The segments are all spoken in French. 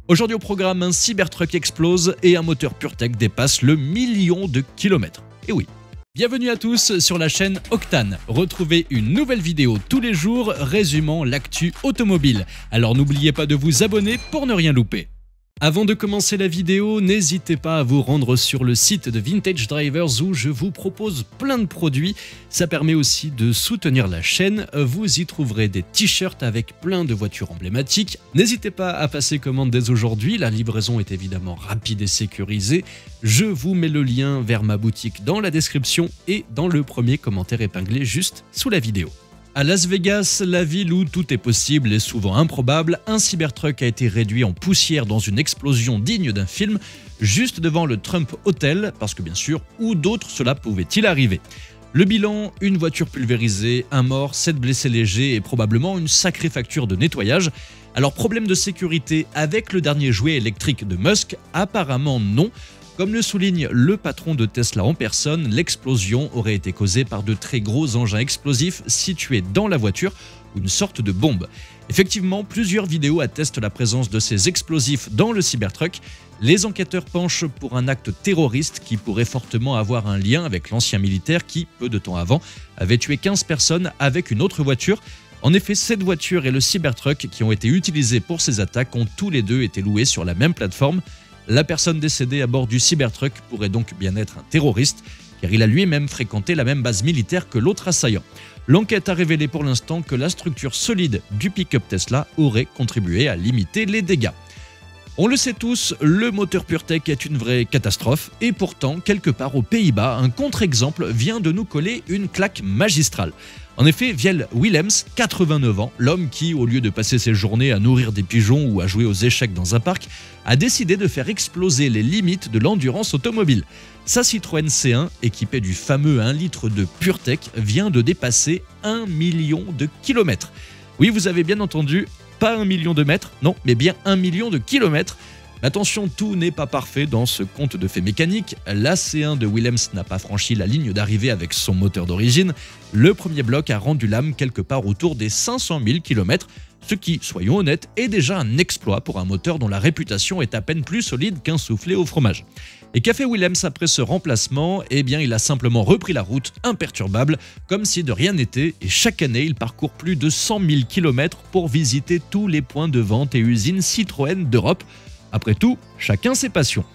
Aujourd'hui au programme, un Cybertruck explose et un moteur PureTech dépasse le 1 000 000 de kilomètres. Et oui. Bienvenue à tous sur la chaîne Octane. Retrouvez une nouvelle vidéo tous les jours résumant l'actu automobile. Alors n'oubliez pas de vous abonner pour ne rien louper. Avant de commencer la vidéo, n'hésitez pas à vous rendre sur le site de Vintage Drivers où je vous propose plein de produits. Ça permet aussi de soutenir la chaîne. Vous y trouverez des t-shirts avec plein de voitures emblématiques. N'hésitez pas à passer commande dès aujourd'hui. La livraison est évidemment rapide et sécurisée. Je vous mets le lien vers ma boutique dans la description et dans le premier commentaire épinglé juste sous la vidéo. À Las Vegas, la ville où tout est possible et souvent improbable, un Cybertruck a été réduit en poussière dans une explosion digne d'un film, juste devant le Trump Hotel, parce que bien sûr, où d'autres cela pouvait-il arriver? Le bilan, une voiture pulvérisée, un mort, 7 blessés légers et probablement une sacrée facture de nettoyage. Alors problème de sécurité avec le dernier jouet électrique de Musk? Apparemment non. Comme le souligne le patron de Tesla en personne, l'explosion aurait été causée par de très gros engins explosifs situés dans la voiture, ou une sorte de bombe. Effectivement, plusieurs vidéos attestent la présence de ces explosifs dans le Cybertruck. Les enquêteurs penchent pour un acte terroriste qui pourrait fortement avoir un lien avec l'ancien militaire qui, peu de temps avant, avait tué 15 personnes avec une autre voiture. En effet, cette voiture et le Cybertruck qui ont été utilisés pour ces attaques ont tous les deux été loués sur la même plateforme. La personne décédée à bord du Cybertruck pourrait donc bien être un terroriste, car il a lui-même fréquenté la même base militaire que l'autre assaillant. L'enquête a révélé pour l'instant que la structure solide du pick-up Tesla aurait contribué à limiter les dégâts. On le sait tous, le moteur PureTech est une vraie catastrophe, et pourtant, quelque part aux Pays-Bas, un contre-exemple vient de nous coller une claque magistrale. En effet, Vielle Willems, 89 ans, l'homme qui, au lieu de passer ses journées à nourrir des pigeons ou à jouer aux échecs dans un parc, a décidé de faire exploser les limites de l'endurance automobile. Sa Citroën C1, équipée du fameux 1 litre de PureTech, vient de dépasser 1 million de kilomètres. Oui, vous avez bien entendu, pas 1 million de mètres, non, mais bien 1 million de kilomètres. Mais attention, tout n'est pas parfait dans ce conte de fées mécaniques. La C1 de Willems n'a pas franchi la ligne d'arrivée avec son moteur d'origine. Le premier bloc a rendu l'âme quelque part autour des 500 000 km, ce qui, soyons honnêtes, est déjà un exploit pour un moteur dont la réputation est à peine plus solide qu'un soufflé au fromage. Et qu'a fait Willems après ce remplacement? Eh bien, il a simplement repris la route imperturbable, comme si de rien n'était, et chaque année, il parcourt plus de 100 000 km pour visiter tous les points de vente et usines Citroën d'Europe. Après tout, chacun ses passions.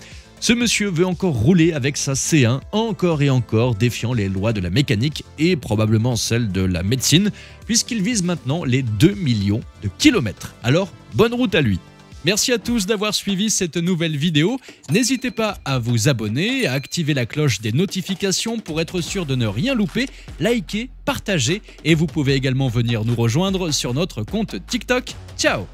Ce monsieur veut encore rouler avec sa C1, encore et encore, défiant les lois de la mécanique et probablement celles de la médecine, puisqu'il vise maintenant les 2 millions de kilomètres. Alors, bonne route à lui. Merci à tous d'avoir suivi cette nouvelle vidéo. N'hésitez pas à vous abonner, à activer la cloche des notifications pour être sûr de ne rien louper, liker, partager et vous pouvez également venir nous rejoindre sur notre compte TikTok. Ciao!